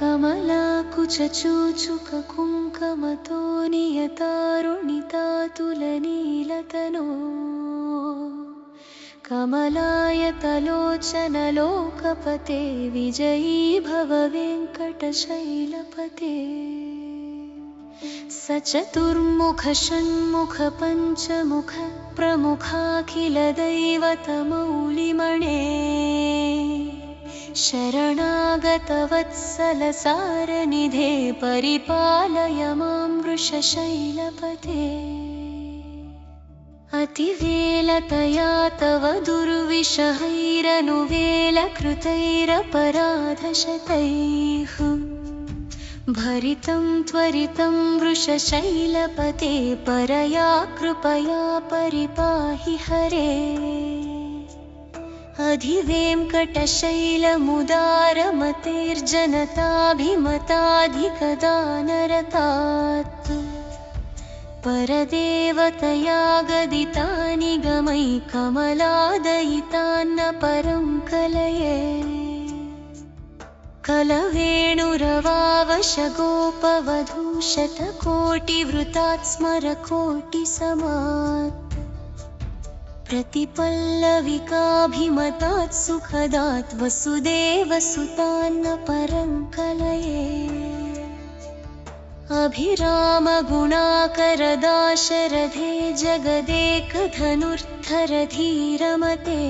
कमलाकुचूचुककुङ्कमतो नियतारुणितातुलनीलतनो कमलायतलोचनलोकपते विजयी भव वेङ्कटशैलपते सचतुर्मुख षण्मुख पञ्चमुख प्रमुखाखिलदैवतमौलिमणे शरणागतवत्सलसारनिधे परिपालय मां वृषशैलपते अतिवेलतया तव दुर्विषहैरनुवेलकृतैरपराधशतैः भरितं त्वरितं वृषशैलपते परया कृपया परिपाहि हरे अधिवेङ्कटशैलमुदारमतेर्जनताभिमताधिकदानरतात् परदेवतया गदितानि गमै कमलादयितान्न परं कलये कलवेणुरवावशगोपवधूशतकोटिवृतात् स्मरकोटिसमात् प्रतिपल्लविकाभिमतात् सुखदात् वसुदेवसुतान्न परं कलये अभिरामगुणाकरदाशरथे जगदेकधनुर्धरधीरमते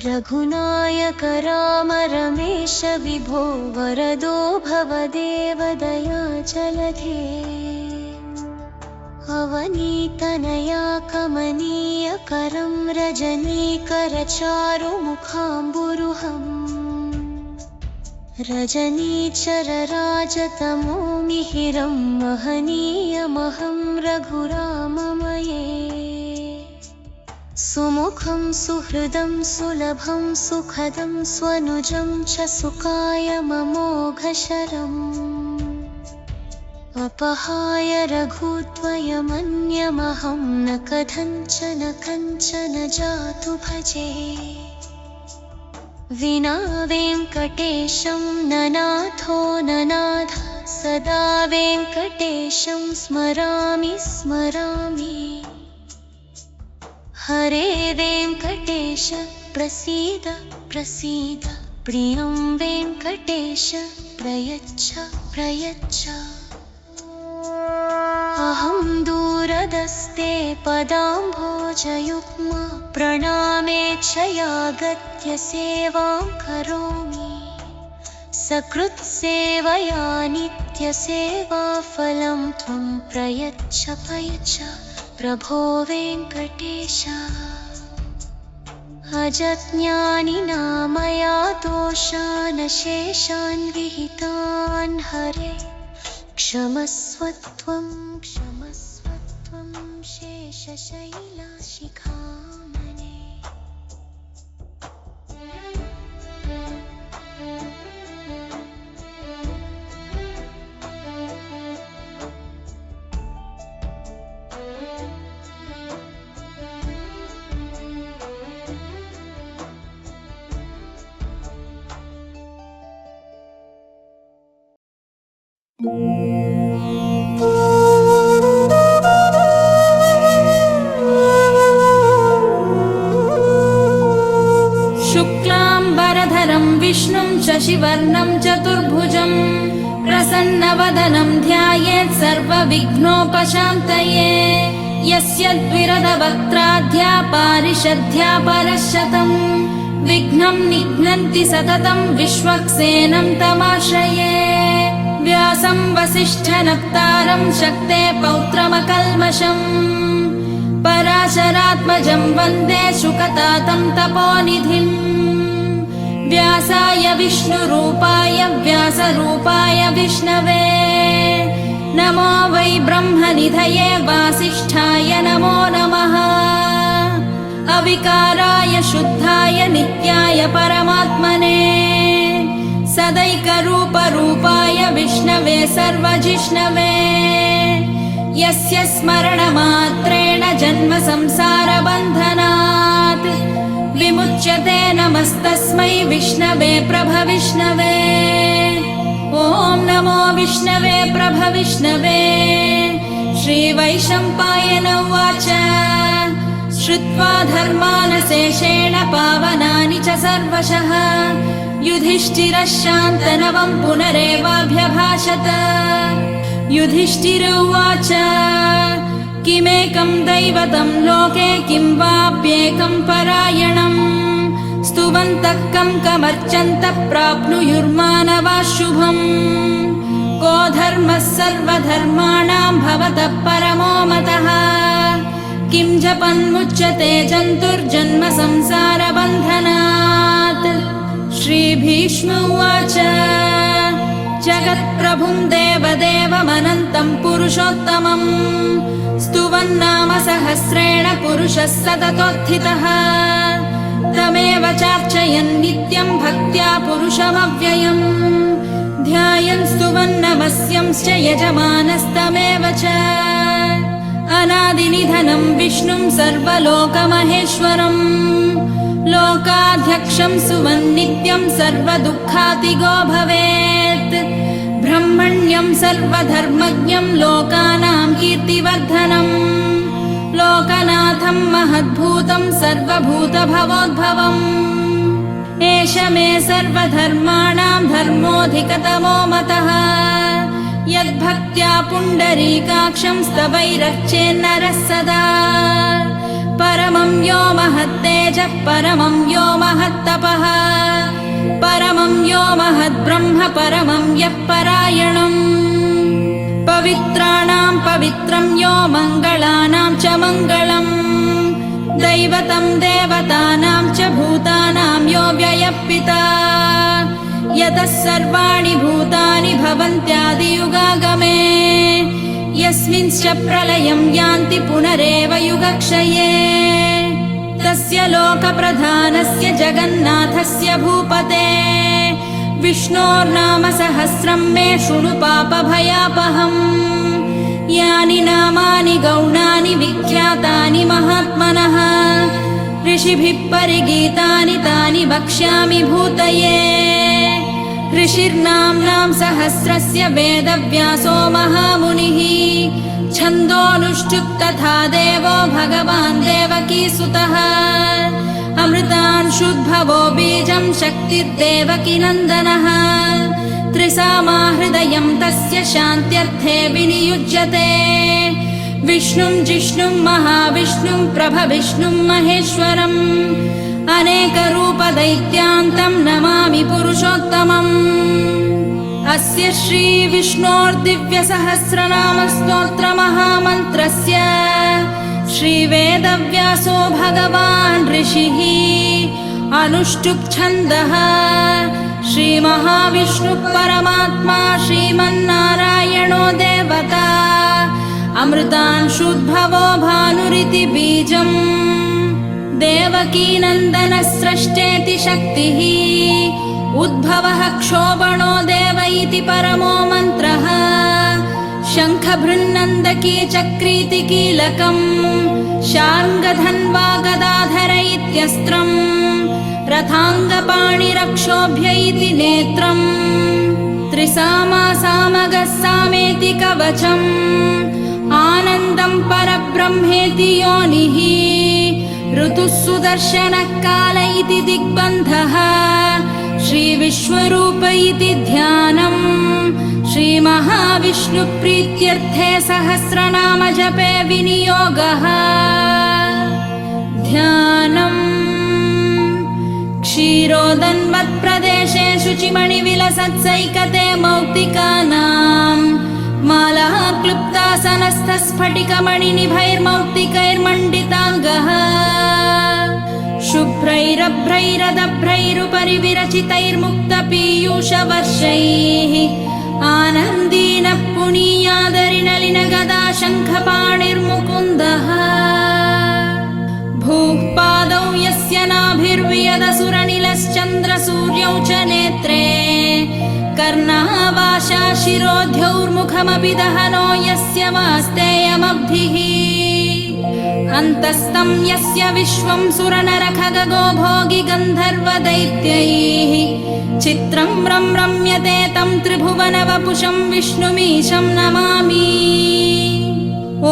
रघुनायक राम रमेश विभो वरदो भवदेवदयाचलधे अवनीतनया कमनीयकरं रजनीकरचारुमुखाम्बुरुहम् रजनीचरराजतमो मिहिरं महनीयमहं रघुराममये सुमुखं सुहृदं सुलभं सुखदं स्वनुजं च सुकायममोघशरम् अपहाय रघुत्वयमन्यमहं न कथञ्चन जातु भजे विना वेङ्कटेशं ननाथो ननाथ सदा वेङ्कटेशं स्मरामि हरे वेङ्कटेश प्रसीद प्रियं वेङ्कटेश प्रयच्छ अहं दूरदस्ते पदाम्भोजयुग्मा प्रणामेक्षयागत्य सेवां करोमि सकृत्सेवया नित्यसेवाफलं त्वं प्रयच्छ प्रभो वेङ्कटेश अजज्ञानिना मया दोषान् शेषान् विहितान् हरे क्षमस्वत्वं शेषशैलाशिखामणे शुक्लाम्बरधरं विष्णुं शशिवर्णं चतुर्भुजं प्रसन्नवदनं ध्यायेत् सर्वविघ्नोपशान्तये यस्य द्विरदवक्त्राद्या पारिषद्या परशतं विघ्नं निघ्नन्ति सततं विश्वक्सेनं तमाश्रये व्यासं वसिष्ठनप्तारं शक्ते पौत्रमकल्मषम् पराशरात्मजं वन्दे शुकतातं तपोनिधिम् व्यासाय विष्णुरूपाय व्यासरूपाय विष्णवे नमो वै ब्रह्मनिधये वासिष्ठाय नमो नमः अविकाराय शुद्धाय नित्याय परमात्मने सदैकरूपरूपाय विष्णवे सर्वजिष्णवे यस्य स्मरणमात्रेण जन्म संसारबन्धनात् विमुच्यते नमस्तस्मै विष्णवे प्रभविष्णवे ॐ नमो विष्णवे प्रभविष्णवे। श्रीवैशम्पायन उवाच श्रुत्वा धर्मानशेषेण पावनानि च सर्वशः युधिष्ठिरः शान्तनवं पुनरेवाभ्यभाषत। युधिष्ठिर उवाच किमेकं दैवतं लोके किं वाप्येकं परायणम् स्तुवन्तः कं कमर्चन्तः प्राप्नुयुर्मानवाः शुभम्। को धर्मः सर्वधर्माणां भवतः परमो मतः किं जपन्मुच्यते जन्तुर्जन्म संसारबन्धनात्। श्रीभीष्म उवाच जगत्प्रभुं देवदेवमनन्तं पुरुषोत्तमम् स्तुवन्नाम सहस्रेण पुरुषः सततोत्थितः तमेव चार्चयन् नित्यं भक्त्या पुरुषमव्ययम् ध्यायन् स्तुवन्नमस्यंश्च यजमानस्तमेव च। अनादिनिधनं विष्णुं सर्वलोकमहेश्वरम् लोकाध्यक्षं सुवन्नित्यं सर्वदुःखातिगो भवेत् ब्रह्मण्यं सर्वधर्मज्ञं लोकानां कीर्तिवर्धनम् लोकनाथं महद्भूतं सर्वभूतभवोद्भवम्। एष मे सर्वधर्माणां धर्मोऽधिकतमो मतः यद्भक्त्या पुण्डरीकाक्षं स्तवैरर्चेन्नरः सदा। परमं यो महत्तेजः परमं यो महत्तपः परमं यो महद्ब्रह्म परमं यः परायणम्। पवित्राणां पवित्रं यो मङ्गलानां च मङ्गलम् दैवतं देवतानां च भूतानां यो व्ययः पिता यतः सर्वाणि भूतानि भवन्त्यादियुगागमे यस्मिंश्च प्रलयं यान्ति पुनरेव युगक्षये तस्य लोकप्रधानस्य जगन्नाथस्य भूपते विष्णोर्नाम सहस्रं मे शृणु पापभयापहम्। यानि नामानि गौणानि विख्यातानि महात्मनः ऋषिभिः परिगीतानि तानि वक्ष्यामि भूतये। ऋषिर्नाम्नां सहस्रस्य वेदव्यासो महामुनिः छन्दोनुष्ठुप् तथा देवो भगवान् देवकीसुतः अमृतांशुद्भवो बीजं शक्तिर्देवकी नन्दनः त्रिसामा हृदयं तस्य शान्त्यर्थे विनियुज्यते विष्णुं जिष्णुं महाविष्णुं प्रभविष्णुं महेश्वरम् अनेकरूपदैत्यान्तं नमामि पुरुषोत्तमम्। अस्य श्रीविष्णोर्दिव्यसहस्रनामस्तोत्रमहामन्त्रस्य श्रीवेदव्यासो भगवान् ऋषिः अनुष्टुप् छन्दः श्रीमहाविष्णुः परमात्मा श्रीमन्नारायणो देवता अमृतांशुद्भवो भानुरिति बीजम् देवकीनन्दनः स्रष्टेति शक्तिः उद्भवः क्षोभणो देव इति परमो मन्त्रः शङ्खभृन्नन्दकी चक्रीति कीलकम् शार्ङ्गधन्वा गदाधर इत्यस्त्रम् रथाङ्गपाणिरक्षोभ्य इति नेत्रम् त्रिसामा सामगः सामेति कवचम् आनन्दं परब्रह्मेति योनिः ऋतुः सुदर्शनः काल इति दिग्बन्धः श्रीविश्वरूप इति ध्यानम् श्रीमहाविष्णुप्रीत्यर्थे सहस्रनाम जपे विनियोगः ध्यानम्। क्षीरोदन्वत्प्रदेशे शुचिमणिविलसत्सैकते मौक्तिकानाम् माला क्लुप्तासनस्थस्फटिकमणिनिभैर्मौक्तिकैर्मण्डिताङ्गः शुभ्रैरभ्रैरदभ्रैरुपरि विरचितैर्मुक्तपीयूषवर्षैः आनन्दीनः पुनीयादरिनलिनगदा शङ्खपाणिर्मुकुन्दः भूः पादौ यस्य नाभिर्वियदसुरनिलश्चन्द्रसूर्यौ च नेत्रे कर्णावाशा शिरोध्यौर्मुखमपि दहनो यस्य वास्तेयमब्धिः अन्तस्तं यस्य विश्वं सुरनरखगो भोगि गन्धर्वदैत्यैः चित्रं रम्यते तं त्रिभुवनवपुषं विष्णुमीशं नमामि।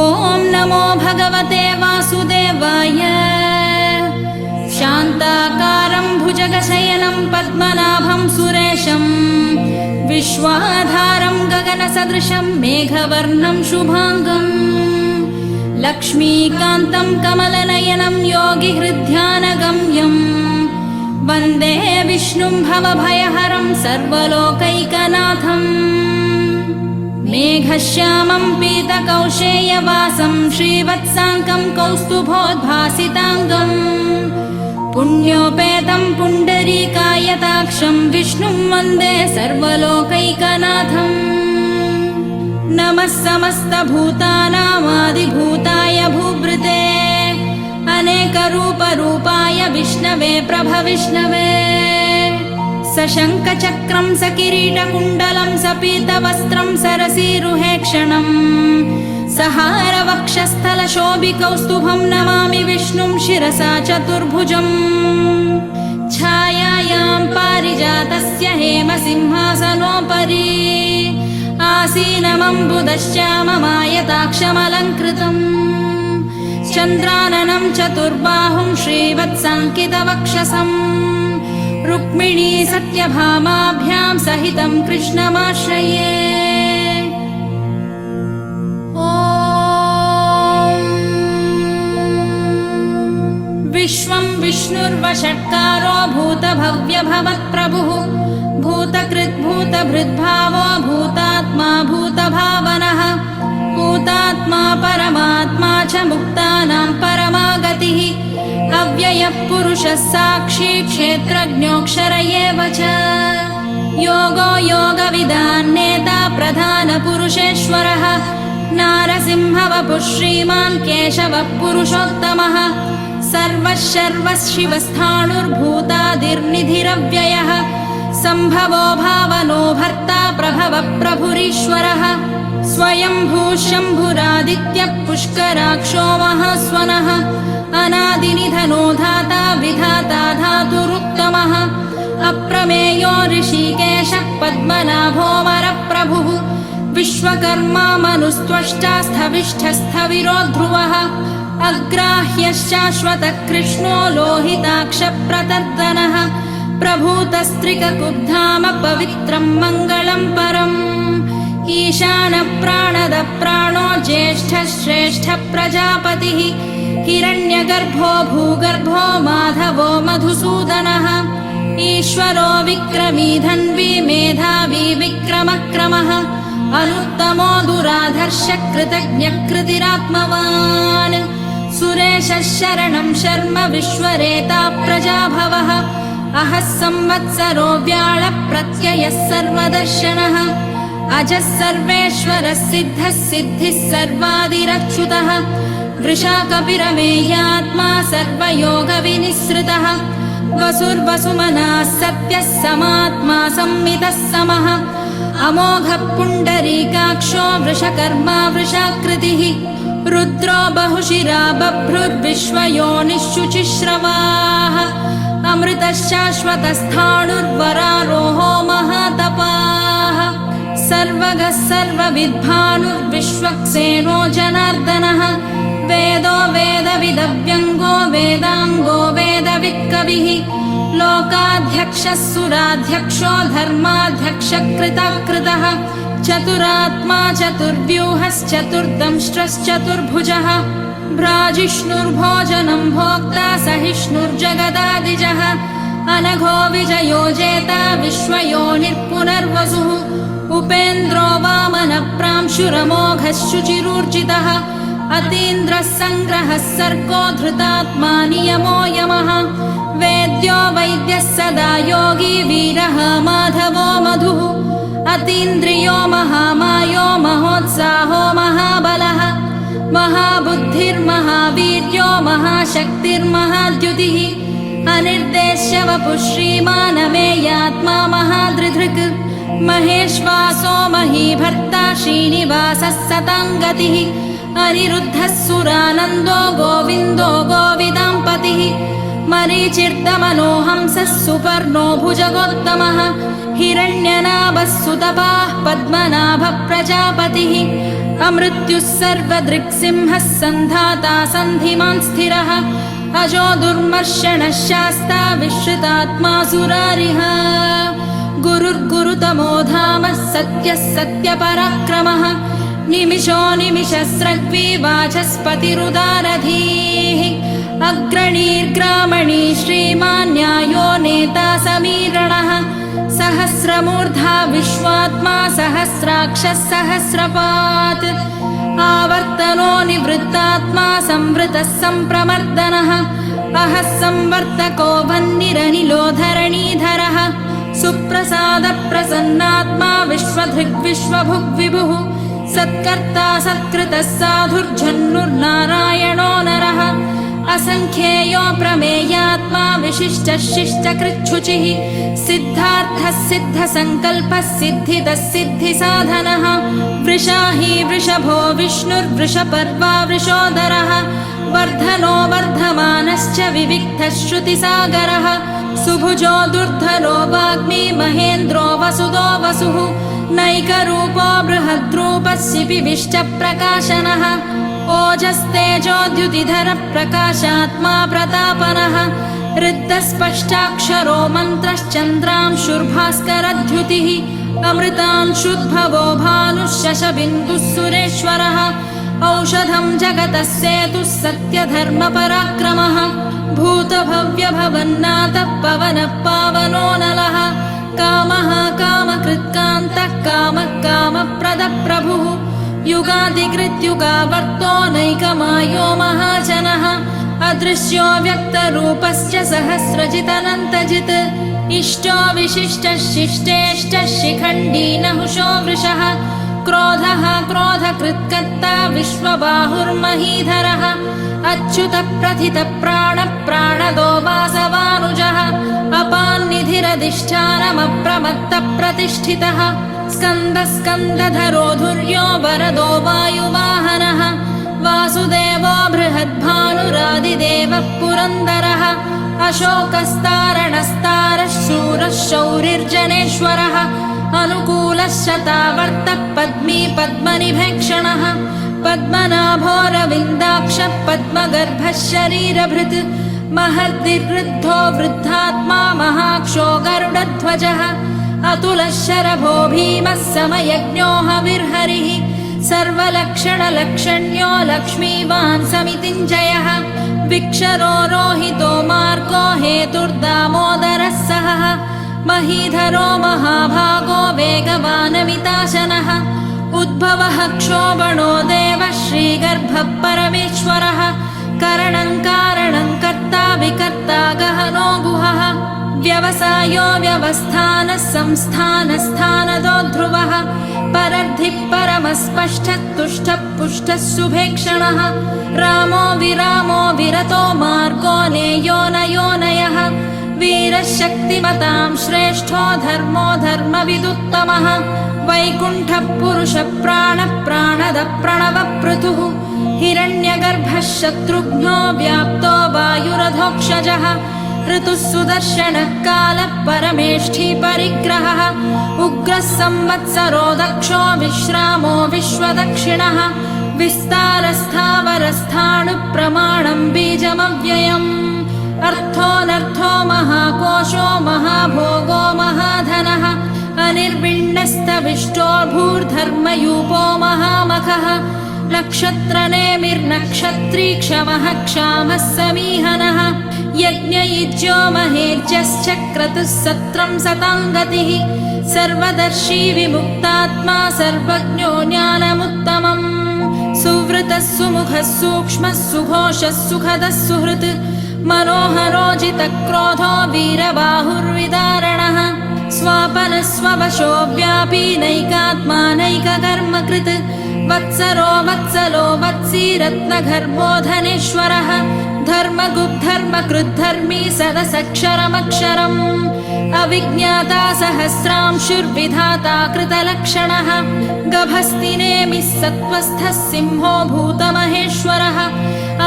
ॐ नमो भगवते वासुदेवाय। शान्ताकारं भुजगशयनं पद्मनाभं सुरेशं विश्वाधारं गगनसदृशं मेघवर्णं शुभाङ्गम् लक्ष्मीकान्तं कमलनयनं योगिहृद्ध्यानगम्यं वन्दे विष्णुं भवभयहरं सर्वलोकैकनाथम्। मेघश्यामं पीतकौशेयवासं श्रीवत्साङ्कं कौस्तुभोद्भासिताङ्गम् पुण्योपेतं पुण्डरीकायताक्षं विष्णुं वन्दे सर्वलोकैकनाथम्। नमः समस्तभूतानामादिभूताय भूभृते अनेकरूपरूपाय विष्णवे प्रभविष्णवे। सशङ्खचक्रं सकिरीटकुण्डलं सपीतवस्त्रं सरसीरुहेक्षणं सहारवक्षस्थलशोभिकौस्तुभं नमामि विष्णुं शिरसा चतुर्भुजम्। छायायां पारिजातस्य हेमसिंहासनोपरि आसीनमम्बुदश्याममायताक्षमलङ्कृतम् चन्द्राननं चतुर्बाहुं श्रीवत्साङ्कितवक्षसं रुक्मिणी सत्यभामाभ्यां सहितं कृष्णमाश्रये। विश्वं विष्णुर्वषट्कारो भूतभव्यभवत्प्रभुः भूतकृद्भूतभृद्भावो भूतात्मा भूतभावनः भूतात्मा परमात्मा च मुक्तानां परमागतिः अव्ययः पुरुषः साक्षी क्षेत्रज्ञोऽक्षर एव च योगो योगविदान् नेता प्रधानपुरुषेश्वरः नारसिंहवपुः श्रीमान् केशवः पुरुषोत्तमः सर्वः शर्वः शिवस्थाणुर्भूतादिर्निधिरव्ययः सम्भवो भावनो भर्ता प्रभवः प्रभुरीश्वरः स्वयंभूः शम्भुरादित्यः पुष्कराक्षो महास्वनः अनादिनिधनो धाता विधाता धातुरुत्तमः अप्रमेयो ऋषिकेशः पद्मनाभो वरप्रभुः विश्वकर्मा मनुस्त्वष्टा स्थविष्ठस्थविरो ध्रुवः अग्राह्यश्शाश्वतः कृष्णो लोहिताक्षप्रतर्दनः प्रभूतस्त्रिककुब्धाम पवित्रं मङ्गलं परम् ईशानप्राणदः प्राणो ज्येष्ठः श्रेष्ठः प्रजापतिः हिरण्यगर्भो भूगर्भो माधवो मधुसूदनः ईश्वरो विक्रमी धन्वी मेधावी विक्रमक्रमः अनुत्तमो दुराधर्षः कृतज्ञः कृतिरात्मवान् सुरेशः शरणं शर्म विश्वरेता प्रजाभवः अहः संवत्सरो व्याळप्रत्ययः सर्वदर्शनः अजः सर्वेश्वरः सिद्धः सिद्धिः सर्वादिरच्युतः वृषाकपिरमेयात्मा सर्वयोगविनिसृतः वसुर्वसुमनः सत्यः समात्मा संमितः समः अमोघः पुण्डरीकाक्षो वृषकर्मा वृषाकृतिः रुद्रो बहुशिरा बभ्रुर्विश्वयोनिः शुचिश्रवाः अमृतः शाश्वतस्थाणुर्वरारोहो महातपाः सर्वगः सर्वविद्भानुर्विश्वक्सेनो जनार्दनः वेदो वेदविदव्यङ्गो वेदाङ्गो वेदवित्कविः लोकाध्यक्षः सुराध्यक्षो धर्माध्यक्षकृतः चतुरात्मा चतुर्व्यूहश्चतुर्दंष्ट्रश्चतुर्भुजः भ्राजिष्णुर्भोजनं भोक्ता सहिष्णुर्जगदादिजः अनघो विजयो जेता विश्वयोनिर्पुनर्वसुः उपेन्द्रो वामनप्रांशुरमोघः शुचिरूर्जितः अतीन्द्रः सङ्ग्रहः सर्गो धृतात्मा नियमो यमः वेद्यो वैद्यः सदा योगी वीरः माधवो मधुः अतीन्द्रियो महामायो महोत्साहो महाबलः महाबुद्धिर्महावीर्यो महाशक्तिर्महाद्युतिः अनिर्देश्य वपुः श्रीमानमेयात्मा महादृधृक् महेश्वासो महीभर्ता श्रीनिवासः सताङ्गतिः अनिरुद्धः सुरानन्दो गोविन्दो गोविदाम्पतिः मरीचिर्दमनोहंसः सुपर्णो भुजगोत्तमः हिरण्यनाभः सुतपाः पद्मनाभः प्रजापतिः अमृत्युः सर्वदृक्सिंहः सन्धाता सन्धिमान् स्थिरः अजो दुर्मर्षणः शास्ता विश्रुतात्मा सुरारिः गुरुर्गुरुतमो धामः सत्यः सत्यपराक्रमः निमिषो निमिषस्रग्वी वाचस्पतिरुदारधीः अग्रणीर्ग्रामणी श्रीमान् न्यायो नेता समीरणः सहस्रमूर्धा विश्वात्मा सहस्राक्षः सहस्रपात् आवर्तनो निवृत्तात्मा संवृतः सम्प्रमर्दनः अहः संवर्तको वह्निरनिलो धरणीधरः सुप्रसादप्रसन्नात्मा विश्वधृग्विश्वभुग्विभुः सत्कर्ता सत्कृतः साधुर्जन्नुर्नारायणो नरः असङ्ख्येयो प्रमेयात्मा विशिष्टः शिष्टकृच्छुचिः सिद्धार्थः सिद्धसङ्कल्पः सिद्धिदः सिद्धिसाधनः वृषाही वृषभो विष्णुर्वृषपर्वा वृषोदरः वर्धनो वर्धमानश्च विविक्तः श्रुतिसागरः सुभुजो दुर्धरो वाग्मी महेन्द्रो वसुदो वसुः नैकरूपो बृहद्रूपः शिपिविष्टप्रकाशनः ओजस्तेजोद्युतिधरः प्रकाशात्मा प्रतापनः ऋद्धस्पष्टाक्षरो मन्त्रश्चन्द्रांशुर्भास्करद्युतिः अमृतांशुद्भवो भानुः शशबिन्दुः सुरेश्वरः औषधं जगतः सेतुः सत्यधर्मपराक्रमः भूतभव्यभवन्नाथः पवनः पावनो नलः कामः कामकृत्कान्तः कामः कामप्रदः प्रभुः युगादिकृत्युगावर्तो नैकमायो महाजनः अदृश्यो व्यक्तरूपश्च सहस्रजितनन्तजित् इष्टो विशिष्टः शिष्टेष्टः शिखण्डी नहुषो वृषः क्रोधः क्रोधकृत्कर्ता विश्वबाहुर्महीधरः अच्युतः प्रथितः प्राणः प्राणदो वासवानुजः अपान्निधिरधिष्ठानमप्रमत्तः प्रतिष्ठितः स्कन्दः स्कन्दधरो धुर्यो वरदो वायुवाहनः वासुदेवो बृहद्भानुरादिदेवः पुरन्दरः अशोकस्तारणस्तारः शूरः शौरिर्जनेश्वरः अनुकूलः शतावर्तः पद्मी पद्मनिभेक्षणः पद्मनाभोरविन्दाक्षः पद्मगर्भः शरीरभृत् महर्दिवृद्धो वृद्धात्मा महाक्षो गरुडध्वजः अतुलः शरभो भीमः समयज्ञो हविर्हरिः सर्वलक्षणलक्षण्यो लक्ष्मीवान् समितिञ्जयः विक्षरो रोहितो मार्गो हेतुर्दामोदरः सहः महीधरो महाभागो वेगवानमिताशनः उद्भवः क्षोभणो देवः श्रीगर्भः परमेश्वरः करणं कारणं कर्ता विकर्ता गहनो गुहः व्यवसायो व्यवस्थानः संस्थानस्थानदो ध्रुवः परर्धिः परमस्पष्टः तुष्टः पुष्टः शुभेक्षणः रामो विरामो विरतो मार्गो नेयो नयोनयः वीरः शक्तिमतां श्रेष्ठो धर्मो धर्मविदुत्तमः वैकुण्ठः पुरुषः प्राणः प्राणदः प्रणवः पृथुः हिरण्यगर्भः शत्रुघ्नो व्याप्तो वायुरधोक्षजः ऋतुः सुदर्शनः कालः परमेष्ठी परिग्रहः उग्रः संवत्सरो दक्षो विश्रामो विश्वदक्षिणः विस्तारस्थावरस्थाणुः प्रमाणं बीजमव्ययम् अर्थोऽनर्थो महाकोशो महाभोगो महाधनः अनिर्विण्णस्तविष्टो भूर्धर्मयूपो महामखः नक्षत्रनेमिर्नक्षत्री क्षमः क्षामः समीहनः यज्ञयुज्यो महेज्यश्च क्रतुः सत्रं सताङ्गतिः सर्वदर्शी विमुक्तात्मा सर्वज्ञो ज्ञानमुत्तमम् सुवृतः सुमुखः सूक्ष्मः सुघोषः सुखदः सुहृत् मनोहरोजितक्रोधो वीरबाहुर्विदारणः स्वापनः स्ववशो व्यापी नैकात्मा नैककर्मकृत् वत्सरो वत्सलो वत्सी रत्नगर्भो धनेश्वरः धर्मगुद्धर्मकृद्धर्मी सदसक्षरमक्षरम् अविज्ञाता सहस्रांशुर्विधाता कृतलक्षणः गभस्तिनेमिः सत्त्वस्थः सिंहो भूतमहेश्वरः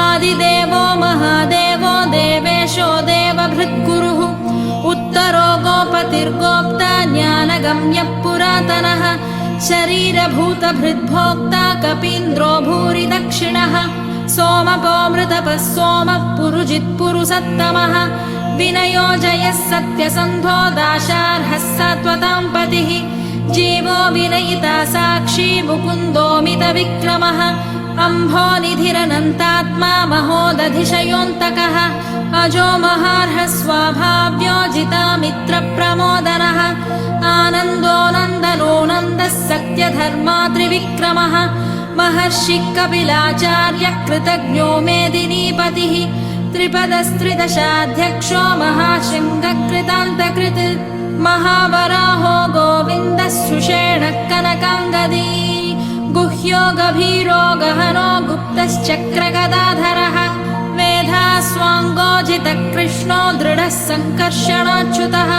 आदिदेवो महादेवो देवेशो देवभृद्गुरुः उत्तरो गोपतिर्गोप्ता ज्ञानगम्यः पुरातनः शरीरभूतभृद्भोक्ता कपीन्द्रो भूरि दक्षिणः सोमपो मृतपः सोमः पुरुजित्पुरुसत्तमः विनयो जयः सत्यसन्धो दाशार्हः सात्वतां पतिः जीवो विनयिता साक्षी मुकुन्दोमितविक्रमः अम्भोनिधिरनन्तात्मा महोदधिशयोऽन्तकः अजो महार्हः स्वाभाव्योजितामित्रप्रमोदनः आनन्दो नन्दनो नन्दः सत्यधर्मा त्रिविक्रमः महर्षिः कपिलाचार्यः कृतज्ञो मेदिनीपतिः त्रिपदस्त्रिदशाध्यक्षो महाशृङ्गकृतान्तकृत् महावराहो गोविन्दः सुषेणः कनकाङ्गदी गुह्यो गभीरो गहनो गुप्तश्चक्रगदाधरः मेधास्वाङ्गोजितः कृष्णो दृढः सङ्कर्षणाच्युतः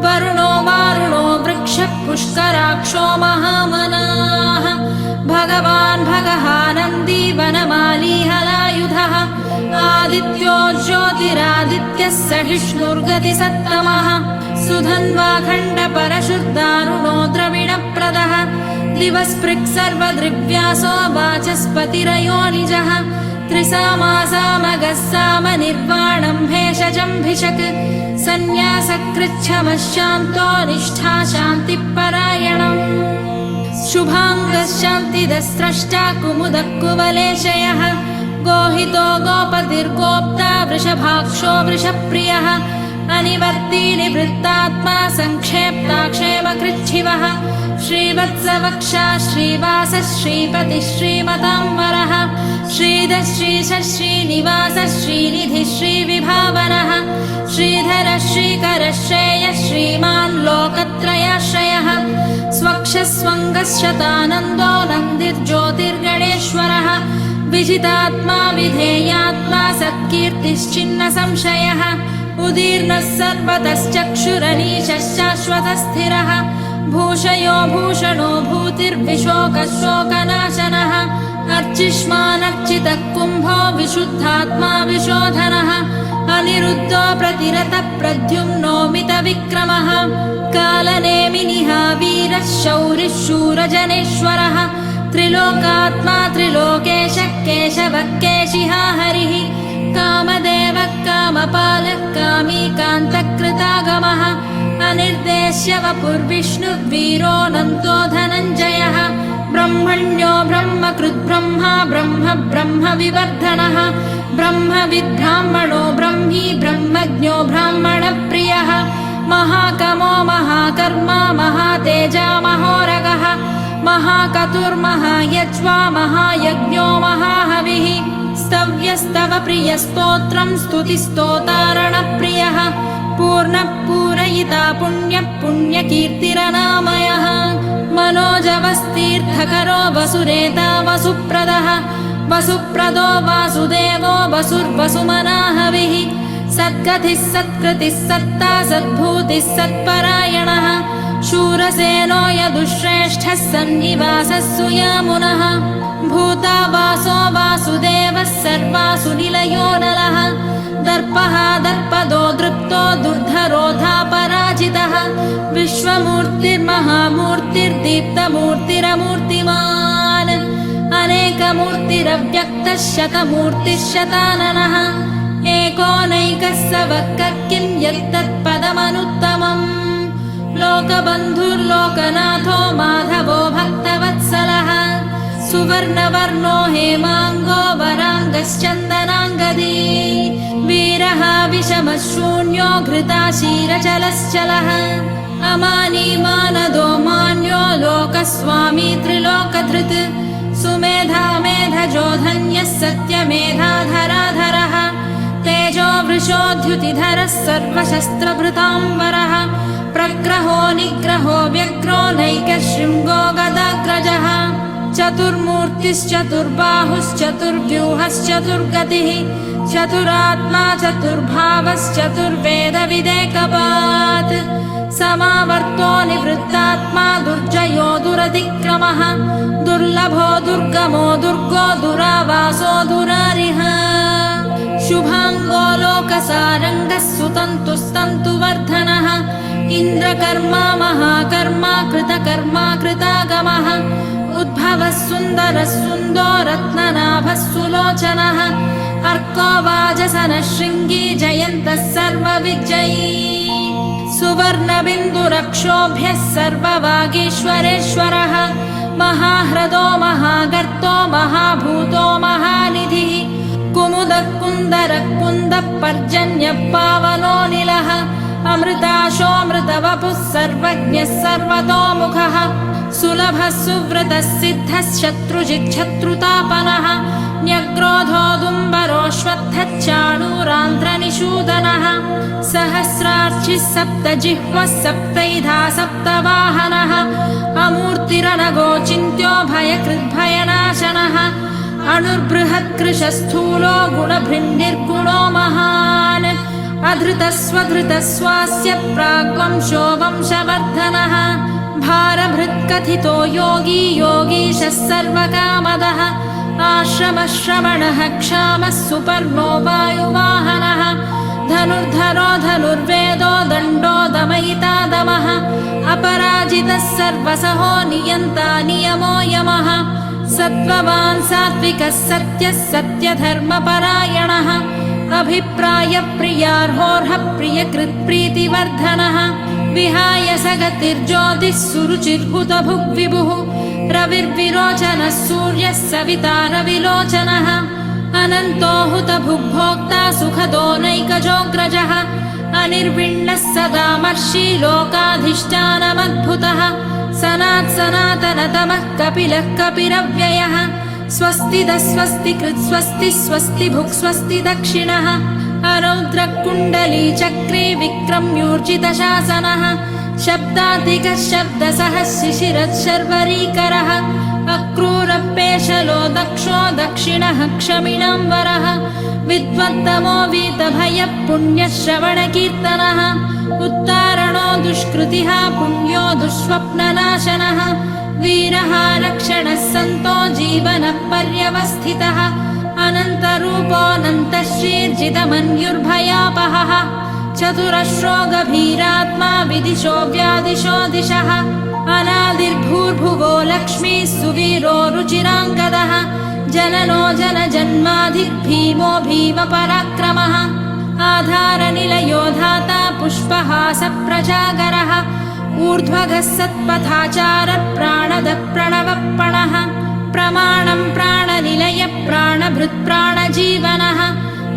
वरुणो वारुणो वृक्षः पुष्कराक्षो महामनाः भगवान् भगहानन्दी वनमाली हलायुधः आदित्यो ज्योतिरादित्यः सहिष्णुर्गतिसत्तमः सुधन्वाखण्डपरशुर्दारुणो द्रविणप्रदः दिवस्पृक् सर्वदृग्व्यासो वाचस्पतिरयो निजः त्रिसामासामगः सामनिर्वाणं भेषजम्भिषक् सन्न्यासकृच्छमः शान्तो निष्ठा शान्तिपरायणम् शुभाङ्गः शान्तिदस्रष्टा कुमुदः कुवलेशयः गोहितो गोपतिर्गोप्ता वृषभाक्षो वृषप्रियः अनिवर्ती निवृत्तात्मा संक्षेप्ताक्षेमकृच्छिवः श्रीवत्सवक्षा श्रीवासः श्रीपतिः श्रीमताम्बरः श्रीधः श्रीशः श्रीनिवासः श्रीनिधिः श्रीविभावनः श्रीधरः श्रीकरः श्रेयः श्रीमान् लोकत्रयाश्रयः स्वक्षस्वङ्गः शतानन्दो नन्दिर्ज्योतिर्गणेश्वरः विजितात्मा विधेयात्मा सत्कीर्तिश्चिन्न संशयः उदीर्णः सर्वतश्चक्षुरनीशः शाश्वतस्थिरः भूषयो भूषणो भूतिर्विशोकशोकनाशनः अर्चिष्मानर्चितः कुम्भो विशुद्धात्मा विशोधनः अनिरुद्धो प्रतिरतः प्रद्युम्नोमितविक्रमः कालनेमिनिः वीरः शौरिः शूरजनेश्वरः त्रिलोकात्मा त्रिलोकेशः केशवः केशिहा हरिः कामदेवः कामपालः कामी कान्तकृतागमः अनिर्देश्य वपुर्विष्णुर्वीरो नन्दो धनञ्जयः ब्रह्मण्यो ब्रह्मकृद्ब्रह्मा ब्रह्म ब्रह्मविवर्धनः ब्रह्मविद्ब्राह्मणो ब्रह्मी ब्रह्मज्ञो ब्राह्मणप्रियः महाकमो महाकर्मा महातेजा महोरगः महाकतुर्महायज्वा महायज्ञो महाहविः स्तव्यस्तव प्रियस्तोत्रं स्तुतिस्तोतारणप्रियः पूर्णः पूरयिता पुण्यः पुण्यकीर्तिरनामयः मनोजवस्तीर्थकरो वसुरेता वसुप्रदः वसुप्रदो वासुदेवो वसुर्वसुमनाहविः सद्गतिः सत्कृतिः सत्ता सद्भूतिः सत्परायणः शूरसेनो यदुश्रेष्ठः सन्निवासः सुयामुनः भूता वासो वासुदेवः सर्वासु निलयो नलः दर्पः दर्पदो दृप्तो दुर्धरोधापराजितः विश्वमूर्तिर्महामूर्तिर्दीप्तमूर्तिरमूर्तिमान् अनेकमूर्तिरव्यक्तः शतमूर्तिः शताननः एकोनैकः स वक्कः किं यत्तत्पदमनुत्तमम् लोकबन्धुर्लोकनाथो माधवो भक्तवत्सलः सुवर्णवर्णो हेमाङ्गो वराङ्गश्चन्दनाङ्गदी वीरः विषमः शून्यो घृताशीरचलश्चलः अमानी मानदो मान्यो लोकस्वामी त्रिलोकधृत् सुमेधा मेधजो धन्यः सत्यमेधाधराधरः तेजो वृषोद्युतिधरः सर्वशस्त्रभृताम्बरः प्रग्रहो निग्रहो व्यग्रो नैकशृङ्गो गदाग्रजः चतुर्मूर्तिश्चतुर्बाहुश्चतुर्व्यूहश्चतुर्गतिः चतुरात्मा चतुर्भावश्चतुर्वेदविदेकपात् समावर्तो निवृत्तात्मा दुर्जयो दुरतिक्रमः दुर्लभो दुर्गमो दुर्गो दुरावासो दुरारिः लोकसारङ्गः सुतन्तुस्तन्तु वर्धनः इन्द्रकर्मा महाकर्मा कृतकर्मा कृतागमः उद्भवः सुन्दरः सुन्दो रत्ननाभः सुलोचनः अर्को वाजसनः शृङ्गी जयन्तः सर्वविजयी सुवर्णबिन्दुरक्षोभ्यः सर्ववागीश्वरेश्वरः महाह्रदो महागर्तो महाभूतो महानिधिः कुमुदः कुन्दरः कुन्दः पर्जन्यः पावनोऽनिलः अमृताशोऽमृतवपुः सर्वज्ञः सर्वतोमुखः सुलभः सुव्रतः सिद्धः शत्रुजिच्छत्रुतापनः न्यग्रोधोदुम्बरोऽश्वत्थश्चाणूरान्ध्रनिषूदनः सहस्रार्चिः सप्तजिह्वः सप्तैधा सप्तवाहनः अमूर्तिरनगो चिन्त्यो भयकृद्भयनाशनः अणुर्बृहत्कृशस्थूलो गुणभृन्निर्गुणो महान् अधृतस्वधृतस्वास्य प्राग्वंशो वंशवर्धनः भारभृत्कथितो योगी योगीशः सर्वकामदः आश्रमश्रवणः क्षामः सुपर्णो वायुवाहनः धनुर्धरो धनुर्वेदो दण्डो दमयिता दमः अपराजितः सर्वसहो नियन्ता नियमो यमः सत्त्ववान् सात्विकः सत्यः सत्यधर्मपरायणः अभिप्रायप्रियार्होर्हः प्रियकृत्प्रीतिवर्धनः विहाय सगतिर्ज्योतिः सुरुचिर्हुतभुग्विभुः रविर्विरोचनः सूर्यः सविता रविलोचनः अनन्तो हुतभुग्भोक्ता सुखदो नैकजोऽग्रजः अनिर्विण्णः सदामर्षि लोकाधिष्ठानमद्भुतः सनातनतमः कपिलः कपिरव्ययः स्वस्तिदः स्वस्तिकृत् स्वस्ति स्वस्ति भुक् स्वस्ति दक्षिणः अरौद्रकुण्डली चक्रे विक्रम्यूर्जितशासनः शब्दाधिकः शब्दसः शिशिरः शर्वरीकरः अक्रूरपेशलो दक्षो दक्षिणः क्षमिणाम्बरः विद्वत्तमो वीतभयः पुण्यश्रवणकीर्तनः उत्तारणो दुष्कृतिः पुण्यो दुःस्वप्ननाशनः वीरः रक्षणः सन्तो जीवनः पर्यवस्थितः अनन्तरूपोऽनन्तश्रीर्जितमन्युर्भयापहः चतुरश्रो गभीरात्मा विदिशो व्यादिशो दिशः अनादिर्भूर्भुवो लक्ष्मीः सुवीरो रुचिराङ्गदः जननो जनजन्माधिर्भीमो भीमपराक्रमः आधारनिलयो धाता पुष्पहासप्रजागरः ऊर्ध्वगः सत्पथाचारः प्राणदः प्रणवप्रणः प्रमाणं प्राणनिलय प्राणभृत्प्राणजीवनः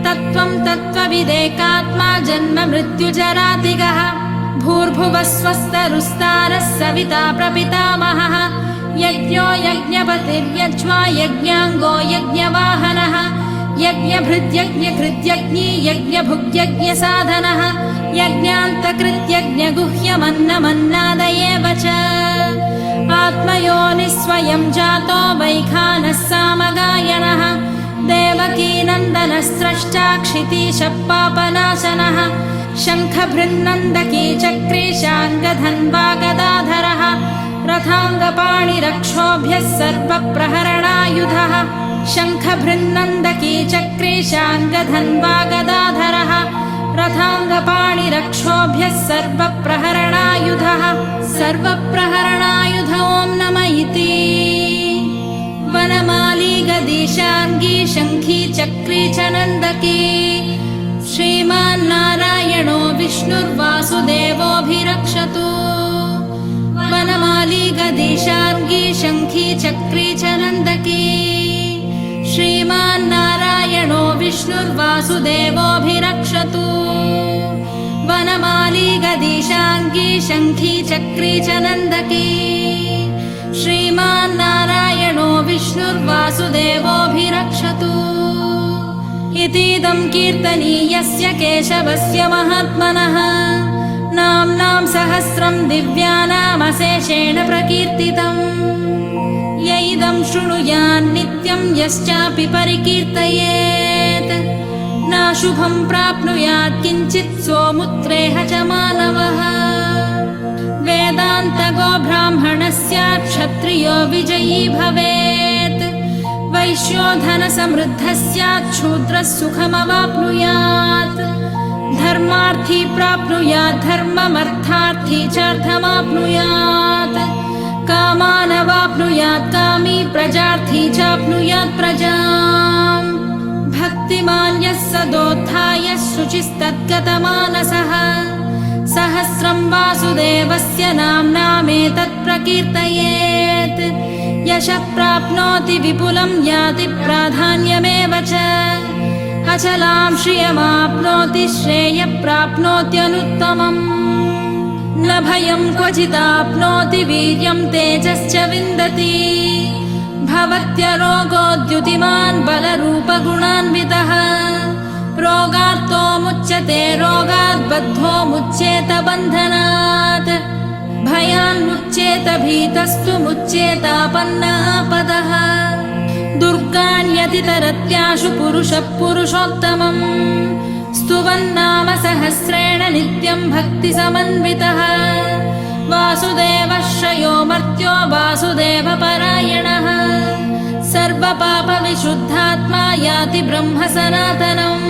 तत्त्वं तत्त्वविदेकात्मा जन्म मृत्युजरातिगः भूर्भुवः स्वस्तरुस्तारः सविता प्रपितामहः यज्ञो यज्ञपतिर्यज्वा यज्ञाङ्गो यज्ञवाहनः यज्ञभृद्यज्ञकृद्यज्ञी यज्ञभुग्यज्ञसाधनः यज्ञान्तकृत्यज्ञगुह्यमन्नमन्नादयेव च आत्मयोनिः स्वयं जातो वैखानः सामगायनः देवकीनन्दनः स्रष्टा क्षितीशः पापनाशनः शङ्खभृन्नन्दकी चक्रेशाङ्गधन्वा गदाधरः रथाङ्गपाणिरक्षोभ्यः सर्वप्रहरणायुधः शङ्खभृन्नन्दकी चक्रेशाङ्गधन्वा गदाधरः रथाङ्गपाणिरक्षोभ्यः सर्वप्रहरणायुधः सर्वप्रहरणायुध ॐ नम इति वनमाली गदीशार्गी शङ्खी चक्री च नन्दकी श्रीमान्नारायणो विष्णुर्वासुदेवोऽभिरक्षतु वनमाली गदीशार्गी शङ्खी चक्री च नन्दकी श्रीमान्नारायणो विष्णुर्वासुदेवोऽभिरक्षतु वनमाली गदीशार्गी शङ्खी चक्री च नन्दकी श्रीमान्नारायणो विष्णुर्वासुदेवोऽभिरक्षतु इतीदं कीर्तनीयस्य केशवस्य महात्मनः नाम्नां सहस्रं दिव्यानामशेषेण प्रकीर्तितम् य इदं शृणुयान्नित्यं यश्चापि परिकीर्तयेत् नाशुभं प्राप्नुयात् किञ्चित् सोमुत्रेह च मानवः वेदान्तगो ब्राह्मणः स्यात् क्षत्रियो विजयी भवेत् वैश्यो धनसमृद्धः स्यात् शूद्रः सुखमवाप्नुयात् धर्मार्थी प्राप्नुयात् धर्ममर्थार्थी चार्थमाप्नुयात् कामानवाप्नुयात् कामी प्रजार्थी चाप्नुयात् प्रजाम् भक्तिमान् यः सदोत्थाय शुचिस्तद्गतमानसः सहस्रं वासुदेवस्य नाम्नामेतत् प्रकीर्तयेत् यशः प्राप्नोति विपुलं याति प्राधान्यमेव च अचलां श्रियमाप्नोति श्रेयः प्राप्नोत्यनुत्तमम् न भयं क्वचिदाप्नोति वीर्यं तेजश्च विन्दति भवत्यरोगोद्युतिमान् बलरूपगुणान्वितः रोगार्तो मुच्यते रोगात् बद्धो मुच्येत बन्धनात् भयान्मुच्येत भीतस्तु मुच्येतापन्नापदः दुर्गाण्यतितरत्याशु पुरुषः पुरुषोत्तमम् स्तुवन्नाम सहस्रेण नित्यं भक्तिसमन्वितः वासुदेवः श्रयो मर्त्यो वासुदेवपरायणः सर्वपापविशुद्धात्मा याति ब्रह्म सनातनम्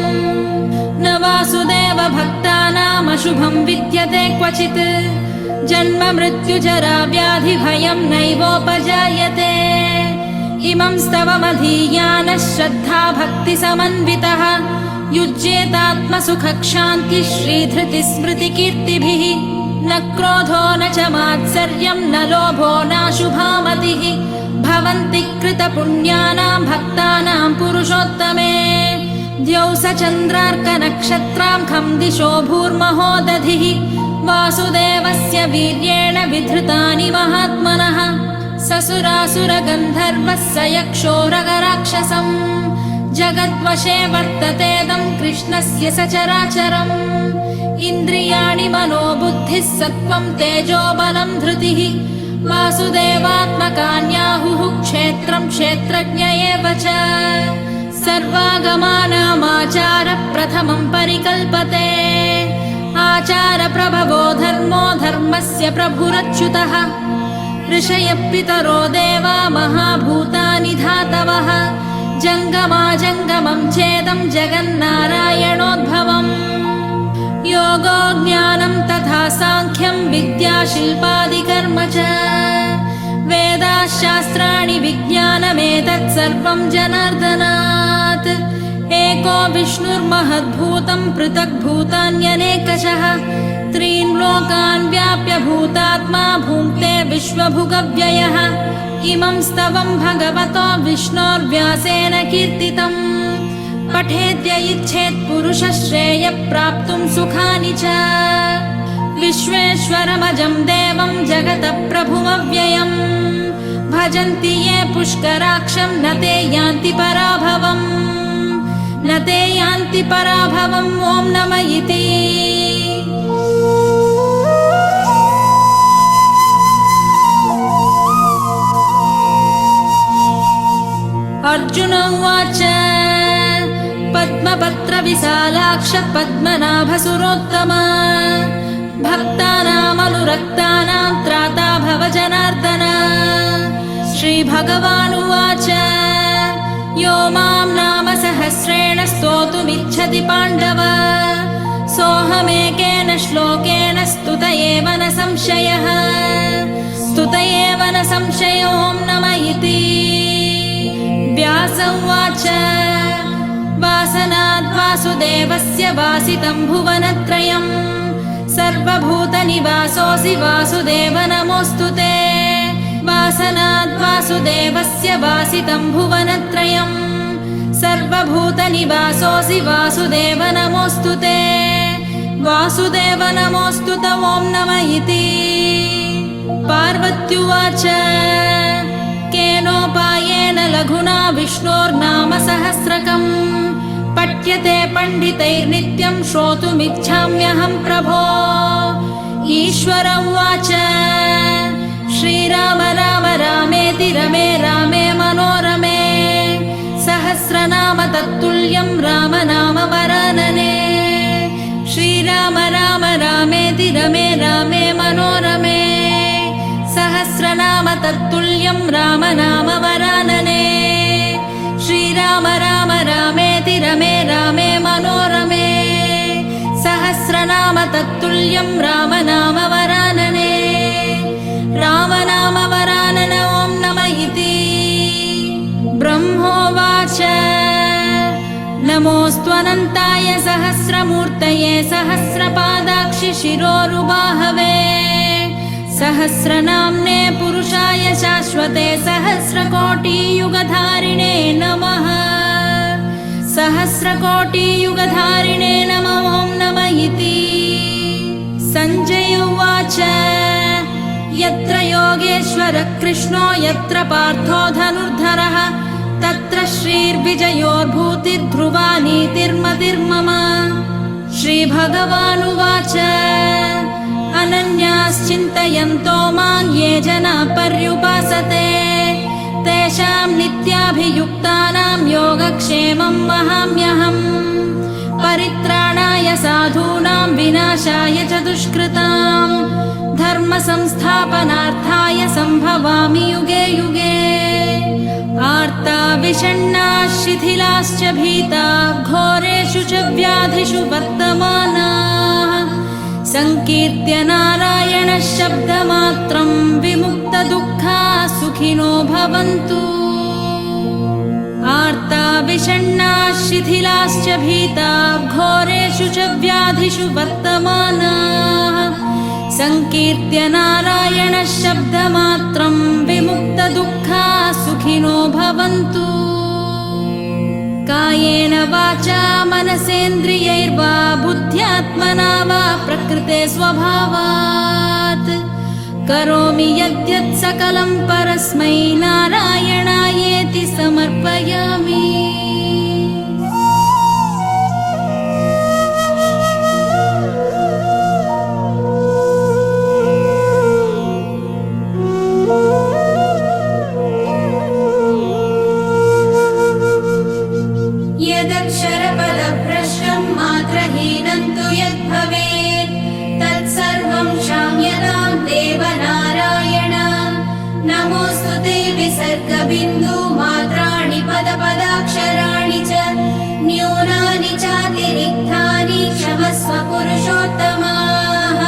न वासुदेव भक्तानामशुभं विद्यते क्वचित् जन्म मृत्युजरा व्याधि भयं नैवोपजायते इमं स्तवमधीयानः श्रद्धा भक्तिसमन्वितः युज्येतात्मसुखक्षान्तिः श्रीधृतिस्मृतिकीर्तिभिः न क्रोधो न च मात्सर्यं न लोभो नाशुभामतिः भवन्ति कृतपुण्यानां भक्तानां पुरुषोत्तमे द्यौस चन्द्रार्कनक्षत्रां खं दिशो भूर्महोदधिः वासुदेवस्य वीर्येण विधृतानि महात्मनः ससुरासुरगन्धर्वः स यक्षोरगराक्षसम् जगद्वशे वर्ततेदं कृष्णस्य सचराचरम् इन्द्रियाणि मनोबुद्धिः सत्त्वं तेजोबलं धृतिः वासुदेवात्मकान्याहुः क्षेत्रं क्षेत्रज्ञ एव च सर्वागमानामाचारः प्रथमं परिकल्पते आचारप्रभवो धर्मो धर्मस्य प्रभुरच्युतः ऋषयः पितरो देवा महाभूतानि धातवः जङ्गमाजङ्गमं चेदं जगन्नारायणोद्भवम् योगो ज्ञानं तथा साङ्ख्यं विद्या शिल्पादिकर्म च वेदाः शास्त्राणि विज्ञानमेतत् सर्वं जनार्दनात् एको विष्णुर्महद्भूतं पृथग्भूतान्यनेकशः त्रीन् लोकान् व्याप्य भूतात्मा भुङ्क्ते विश्वभुगव्ययः इमं स्तवं भगवतो विष्णोर्व्यासेन कीर्तितम् पठेद्य इच्छेत् पुरुषः श्रेयः प्राप्तुं सुखानि च विश्वेश्वरमजं देवं जगतः प्रभुमव्ययम् भजन्ति ये पुष्कराक्षं न ते यान्ति पराभवम् न ते यान्ति पराभवम् ॐ नम इति अर्जुन उवाच पद्मपत्रविशालाक्ष पद्मनाभसुरोत्तम भक्तानामनुरक्तानां त्राता भव जनार्दन श्रीभगवानुवाच यो मां नाम सहस्रेण स्तोतुमिच्छति पाण्डव सोऽहमेकेन श्लोकेन स्तुत एव न संशयः स्तुत एव न संशयो ॐ नम इति व्यास उवाच वासनाद् वासुदेवस्य वासितं भुवनत्रयम् सर्वभूतनिवासोऽसि वासुदेव नमोऽस्तु ते वासनाद् वासुदेवस्य वासितं भुवनत्रयम् सर्वभूतनिवासोऽसि वासुदेव नमोऽस्तु ते वासुदेव नमोऽस्तु ते ॐ नम इति पार्वत्युवाच केनोपायेन लघुना विष्णोर्नाम सहस्रकम् पठ्यते पण्डितैर्नित्यं श्रोतुमिच्छाम्यहं प्रभो ईश्वर उवाच श्रीराम राम रामेति रमे रामे मनोरमे सहस्रनाम तत्तुल्यं राम नाम वरानने श्रीराम राम रामेति रमे रामे मनोरमे सहस्रनाम तत्तुल्यं राम नाम वरानने రామ రామ రామేతి రమే రామే మనోరమే సహస్రనామ తత్తుల్యం రామనామ వరాననే రామనామ వరానన ఓం నమ ఇతి బ్రహ్మోవాచ నమోస్త్వనంతాయ సహస్రమూర్తయే సహస్రపాదాక్షి శిరోరుబాహవే సహస్రనామ్నే పురుషాయ శాశ్వతే సహస్రకోటియుగధారిణే నమః సహస్రకోటియుగధారిణే నమః ఓం నమ ఇతి సంజయ ఉవాచ యత్ర యోగేశ్వర కృష్ణో యత్ర పార్థో ధనుర్ధరః తత్ర శ్రీర్విజయోర్భూతిర్ధ్రువా నీతిర్మతిర్మమ శ్రీభగవానువాచ అనన్యాశ్చింతయంతో మాం యే జనా పర్యుపాసతే తేషాం నిత్యాభియుక్తానాం యోగక్షేమం వహామ్యహం పరిత్రాణాయ సాధూనాం వినాశాయ చ దుష్కృతాం ధర్మ సంస్థాపనార్థాయ సంభవామి యుగే యుగే ఆర్తా విషణ్ణాః శిథిలాశ్చ భీతాః ఘోరేషు చ వ్యాధిషు వర్తమానాః సంకీర్త్య నారాయణ శబ్దమాత్రం విముక్త దుఃఖాః సుఖినో భవంతు ఆర్తా విషణ్ణాః శిథిలాశ్చ భీతాః ఘోరేషు చ వ్యాధిషు వర్తమానాః సంకీర్త్య నారాయణ శబ్దమాత్రం విముక్త దుఃఖాః సుఖినో భవంతు కాయేన వాచా మనసేంద్రియైర్వా బుద్ధ్యాత్మనా వా ప్రకృతే స్వభావాత్ కరోమి యద్యత్ సకలం పరస్మై నారాయణాయేతి సమర్పయామి యదక్షరపదభ్రష్టం మాత్రహీనం తు యద్భవేత్ తత్సర్వం క్షామ్యతాం దేవనారాయణ నమోస్తుతే విసర్గబిందు మాత్రాణి పదపదాక్షరాణి చ న్యూనాని చాతిరిక్తాని క్షమస్వ పురుషోత్తమాః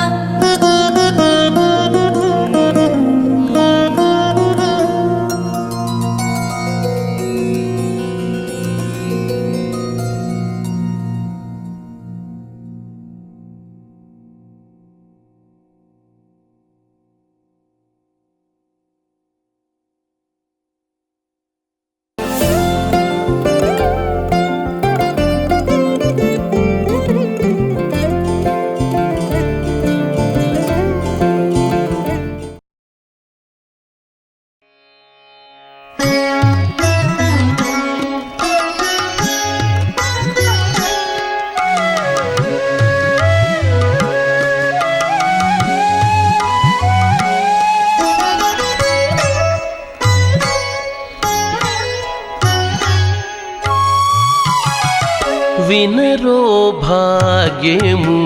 వినరో భాగ్యము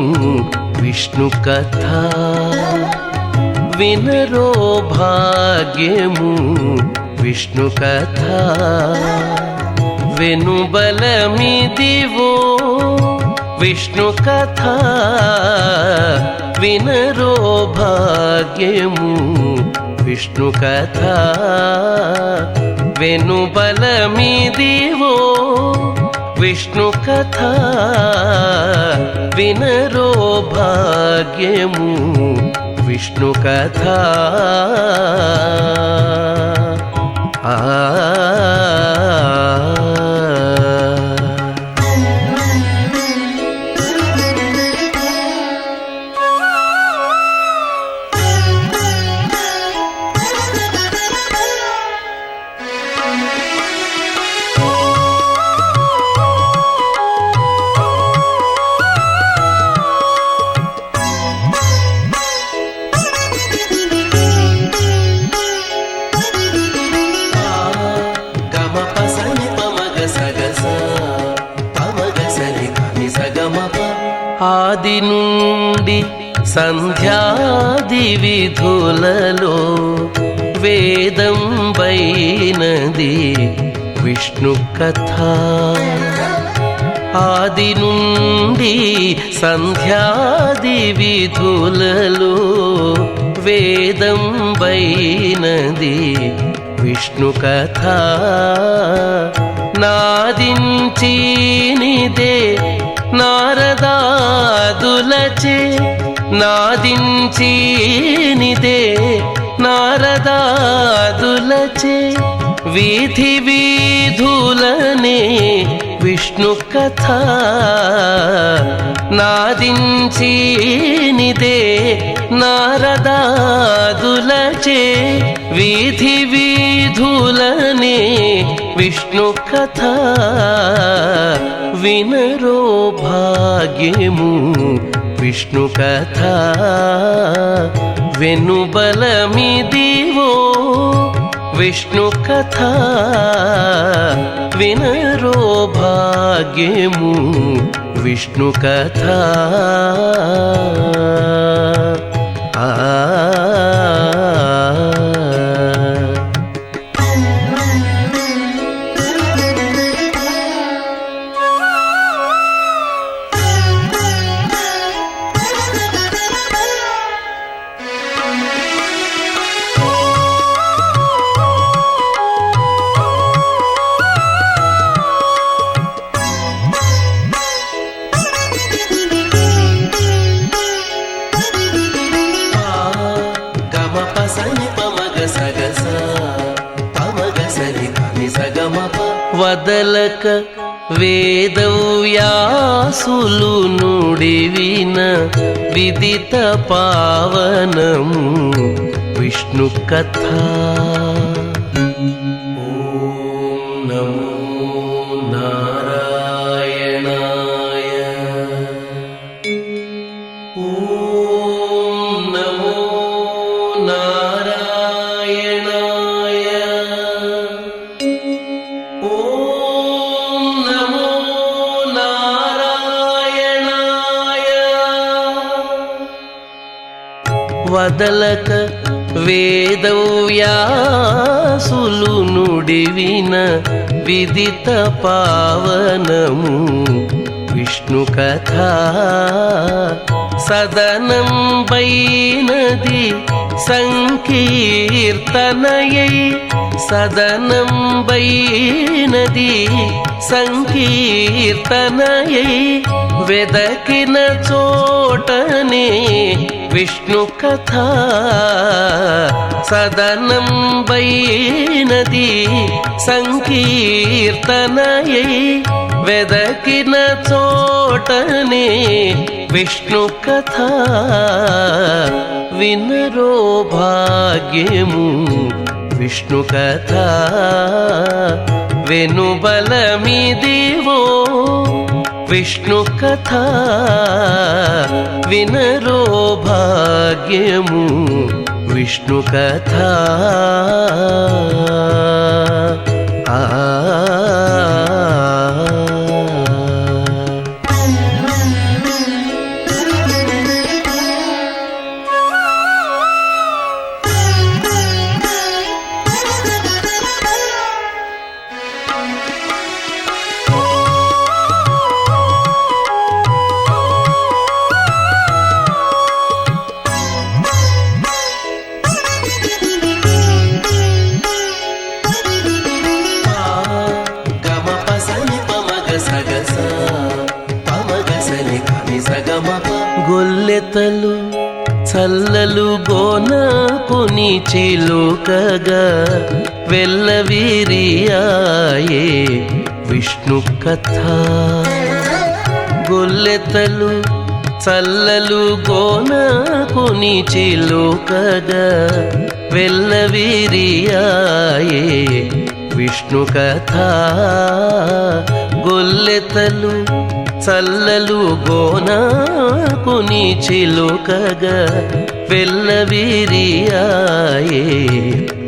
విష్ణు కథ వినరో భాగ్యము విష్ణు కథ వెనుబలమిదివో విష్ణు కథ వినరో భాగ్యము విష్ణు కథ వెనుబలమిదివో విష్ణు కథ వినరో భాగ్యము విష్ణు కథ ఆది నుండి సంధ్యాది విధులలో వేదం బైనది విష్ణు కథ ఆది నుండి సంధ్యాది విధులలో వేదం వైనది విష్ణు కథ నాదించినిదే నారదాదులచే నాదించినిదే నారదాదులచే వీధి వీధులనే విష్ణు కథ నాదించినిదే నారదాదులచే వీధి వీధులనే విష్ణు కథ వినరో భాగ్యము విష్ణు కథ వెనుబలమిదివో విష్ణు కథ వినరో భాగ్యము విష్ణు కథ వదలక వేదవ్యాసులు నుడివిన విదిత పావనము విష్ణు కథ ఓం నమో నారాయణాయ ఓం నమో నారాయణాయ ఓం నమో నారాయణాయ వదలక వేదవ్యాసులు నుడివిన విదిత పావనము విష్ణు కథ సదనం వైనది సంకీర్తనయై సదనం వైనది సంకీర్తనయై వెదకిన చోటనే విష్ణు కథ సదనం వైనది సంకీర్తనయై వెదకిన చోటనే విష్ణు కథ వినరో భాగ్యము విష్ణు కథ వెనుబలమిదివో విష్ణు కథ వినరో భాగ్యము విష్ణు కథ గొల్లెతలు చల్లలు గోనకుని చిలుకగా వెల్లవిరియాయే విష్ణు కథ గొల్లెతలు చల్లలు గోనకుని చిలుకగా వెల్లవిరియాయే విష్ణు కథ గొల్లెతలు చల్లలు గోనకుని చిలుకగా వెల్లవిరియాయే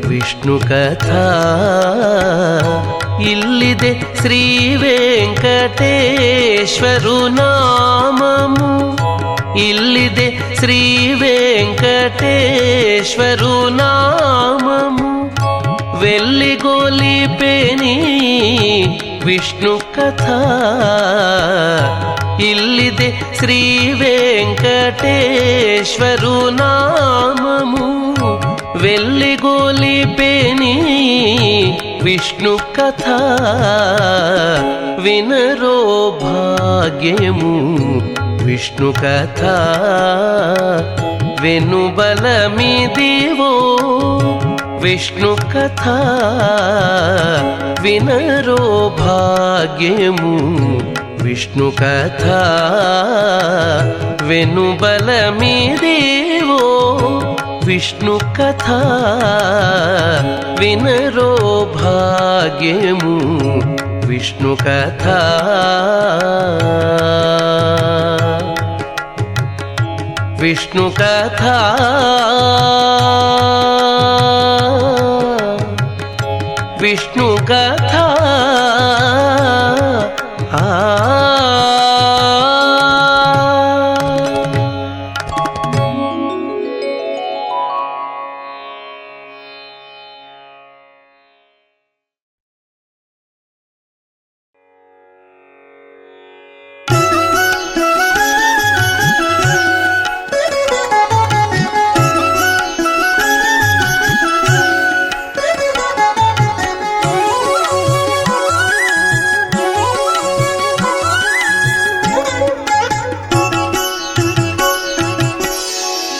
విష్ణು కథ ఇల్లిదే శ్రీ వెంకటేశ్వరు నామము ఇల్లిదే శ్రీ వెంకటేశ్వరు నామము వెల్లిగోలిపేని విష్ణు కథ ఇల్లిదే శ్రీ వెంకటేశ్వరు నామము వెల్లిగోలిపేని విష్ణు కథ వినరో భాగ్యము విష్ణు కథ వెనుబలమిదివో విష్ణు కథ వినరో భాగ్యము విష్ణు కథ వెనుబలమిదివో విష్ణు కథ వినరో భాగ్యము విష్ణు కథ విష్ణు కథ విష్ణు కథ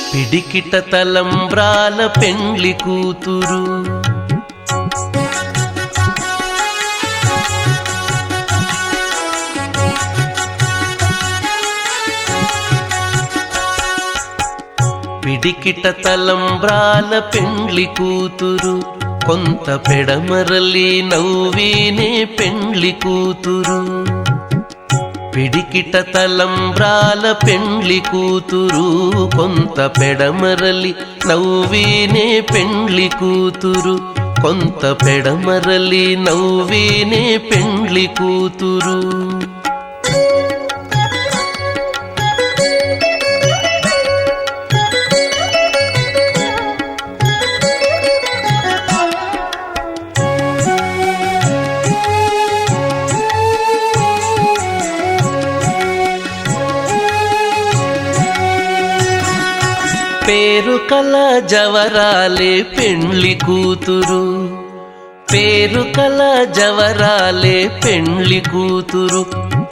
పిడికిట తలంబ్రాల పెండ్లి కూతురు పిడికిట తలంబ్రాల పెండ్లి కూతురు కొంత పెడమరలి నవ్వినే పెండ్లి కూతురు పిడికిట తలంబ్రాల పెండ్లి కూతురు కొంత పెడమరలి నవ్వినే పెండ్లి కూతురు కొంత పెడమరలి నవ్వినే పెండ్లి కూతురు పేరు కల జవరాలే పెండ్లి కూతురు పేరు కల జవరాలే పెండ్లి కూతురు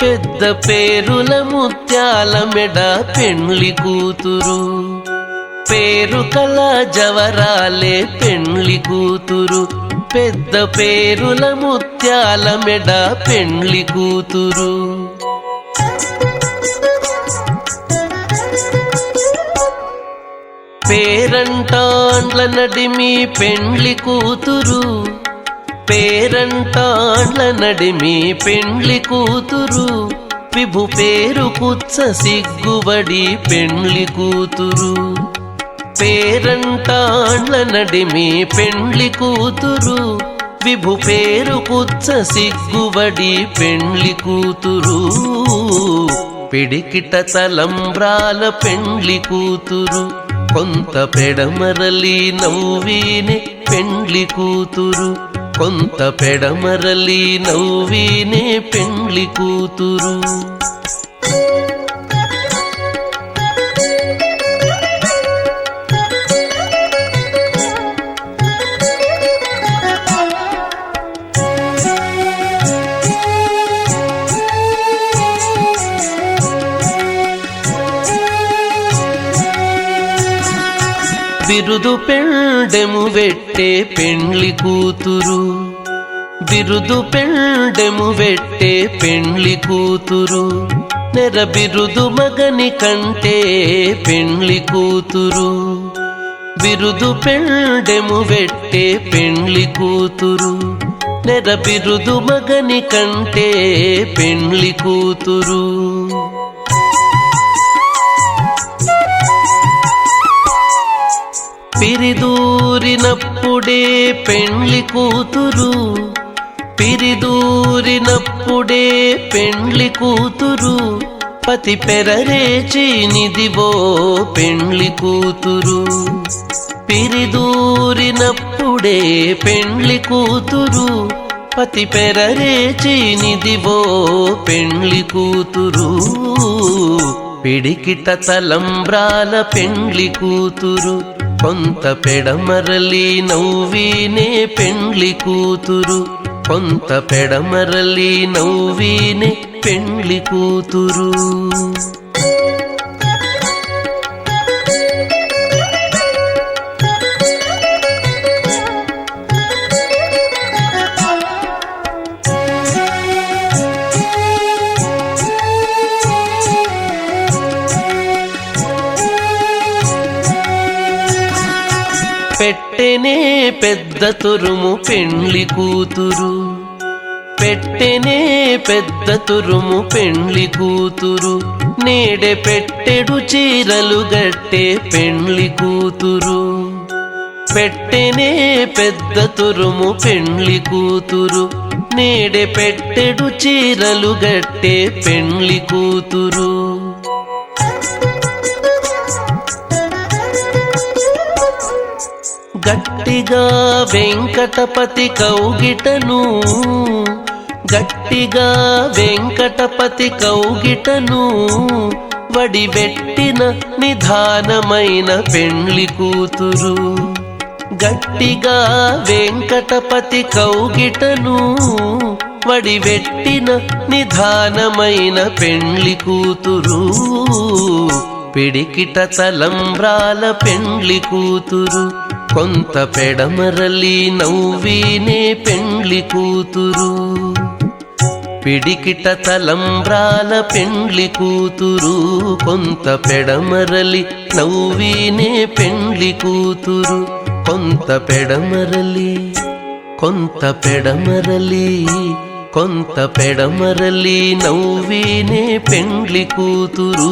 పెద్ద పేరుల ముత్యాల మెడ పెండ్లి కూతురు పేరు కల జవరాలే పెండ్లి కూతురు పెద్ద పేరుల ముత్యాల మెడ పెండ్లి కూతురు పేరంటాండ్ల నడిమి పెండ్లి కూతురు పేరంటాండ్ల నడిమి పెండ్లి కూతురు విభు పేరు కుచ్చ సిగ్గుబడి పెండ్లి కూతురు పేరంటాండ్ల నడిమి పెండ్లి కూతురు విభు పేరు కుచ్చ సిగ్గుబడి పెండ్లి కూతురు పిడికిట తలంబ్రాల పెండ్లి కూతురు కొంత పెడమరలి నవ్వినే పెండ్లి కూతురు కొంత పెడమరలి నవ్వినే పెండ్లి కూతురు బిరుదు పెండెము వెట్టే పెండ్లి కూతురు బిరుదు పెండెము వెట్టే పెండ్లి కూతురు నెర బిరుదు మగని కంటే పెండ్లి కూతురు బిరుదు పెండెము వెట్టే పెండ్లి కూతురు నెర బిరుదు మగని కంటే పెండ్లి కూతురు పిరిదూరినప్పుడే పెండ్లి కూతురు పిరిదూరినప్పుడే పెండ్లి కూతురు పతి పెరరేచి నిదివో పెండ్లి కూతురు పిరిదూరినప్పుడే విరుదిప్పుడే పెండ్లి కూతురు పతి పెరరేచినిదివో పెండ్లి కూతురు పిడికిట తలంబ్రాల పెండ్లి కూతురు కొంత పెడమరలి నవ్వినే పెండ్లి కూతురు కొంత పెడమరలి నవ్వినే పెండ్లి కూతురు పెట్టెనే పెద్ద తురుము పెండ్లి కూతురు పెట్టెనే పెద్ద తురుము పెండ్లి కూతురు నేడే పెట్టెడు చీరలు గట్టే పెండ్లి కూతురు పెట్టెనే పెద్ద తురుము పెండ్లి కూతురు నేడే పెట్టెడు చీరలు గట్టే పెండ్లి కూతురు గట్టిగా వెంకటపతి కౌగిటను గట్టిగా వెంకటపతి కౌగిటను వడిబెట్టిన నిధానమైన పెండ్లి కూతురు గట్టిగా వెంకటపతి కౌగిటను వడిబెట్టిన నిధానమైన పెండ్లి కూతురు పిడికిట తలంబ్రాల పెండ్లి కూతురు కొంత పెడమరలి నవ్వినే పెండ్లి కూతురు పిడికిట తలంబ్రాల పెండ్లి కూతురు కొంత పెడమరలి నవ్వినే పెండ్లి కూతురు కొంత పెడమరలి కొంత పెడమరలి కొంత పెడమరలి నవ్వినే పెండ్లి కూతురు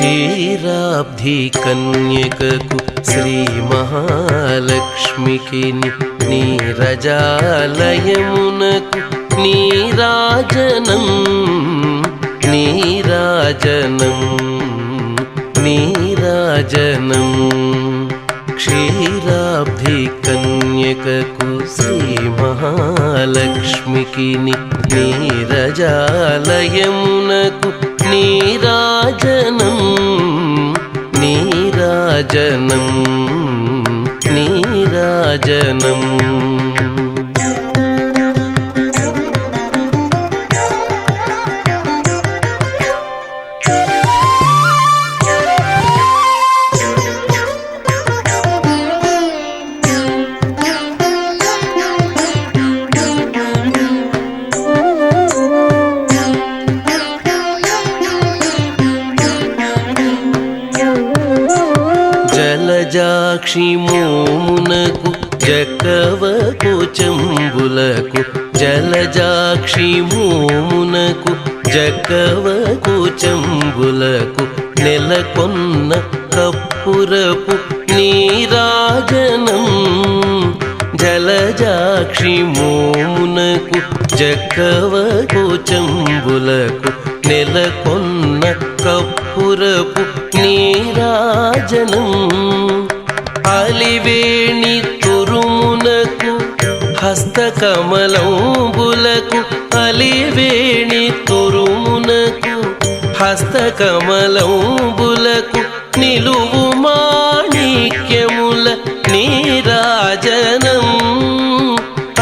క్షీరాబ్ధి కన్యకకు శ్రీ మహాలక్ష్మికి నీరజాలయమునకు నీరాజనం నీరాజనం నీరాజనం క్షీరాబ్ధి కన్యకకు శ్రీ మహాలక్ష్మికి నీరజాలయమునకు నీరాజనం నీరాజనం నీరాజనం జలజాక్షి మోమునకు జకవకు చెంబులకు జలజాక్షి మోమునకు జకవకు చెంబులకు నెలకొన్న కప్పురపు నీరాజనం జలజాక్షి మోమునకు జకవకు చెంబులకు నెలకొన్న కప్పురపు నీరాజనం అలివేణి తురుమునకు హస్తకమలంబులకు అలివేణి తురుమునకు హస్తకమలంబులకు నిలువు మాణిక్యముల నీరాజనం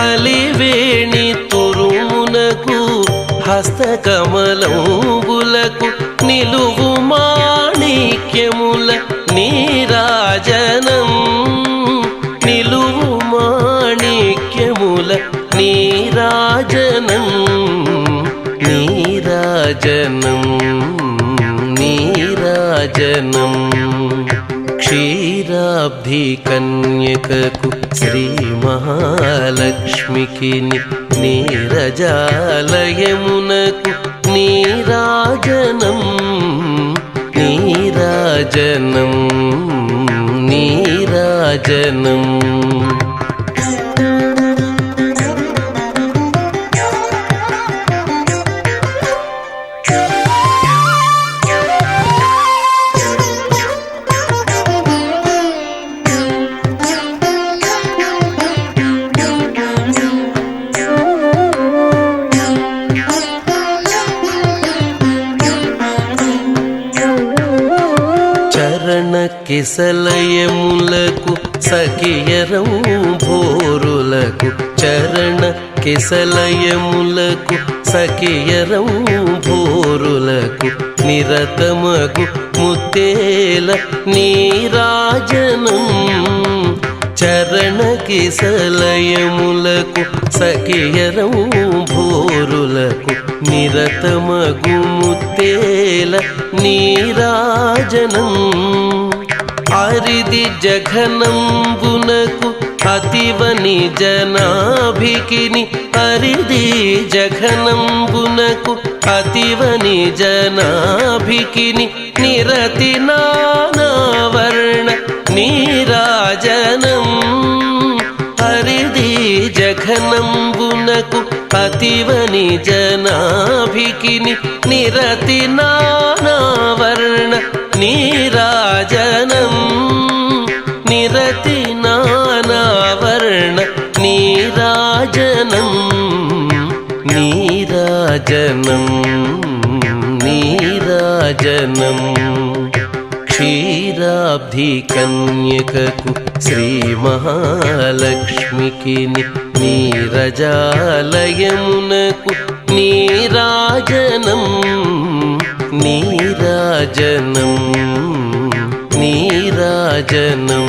అలివేణి తురుమునకు హస్తకమలంబులకు నిలువు మాణిక్యముల నీరాజనం నిలువు మాణిక్యముల నీరాజనం నీరాజనం నీరాజనం క్షీరా క్షీరాబ్ధి కన్యకకు శ్రీ మహాలక్ష్మికి నీరజాలయమునకు నీరాజనం నీరాజనం నీరాజనం. కిసలయములకు సఖియరం భోరులకు చరణ కిసలయములకు సఖియరం భోరులకు నిరతమగు ముత్తేల నీరాజనం చరణ కిసలయములకు సఖియరం భోరులకు నిరతమగు ముత్తేల నీరాజనం అరిది జఘనంబునకు అతివని జనాభికిని అరిది జఘనంబునకు అతివని జనాభికిని నిరతి నానావర్ణ నీరాజనం అరిది జఘనంబునకు అతివని జనాభికిని నిరతి నానావర్ణ నీరాజనం నిరతి నానావర్ణ నీరాజనం నీరాజనం నీరాజనం. క్షీరాబ్ధి కన్యకకు శ్రీ మహాలక్ష్మికి నీరజాలయమునకు నీరాజనం నీరాజనం నీరాజనం.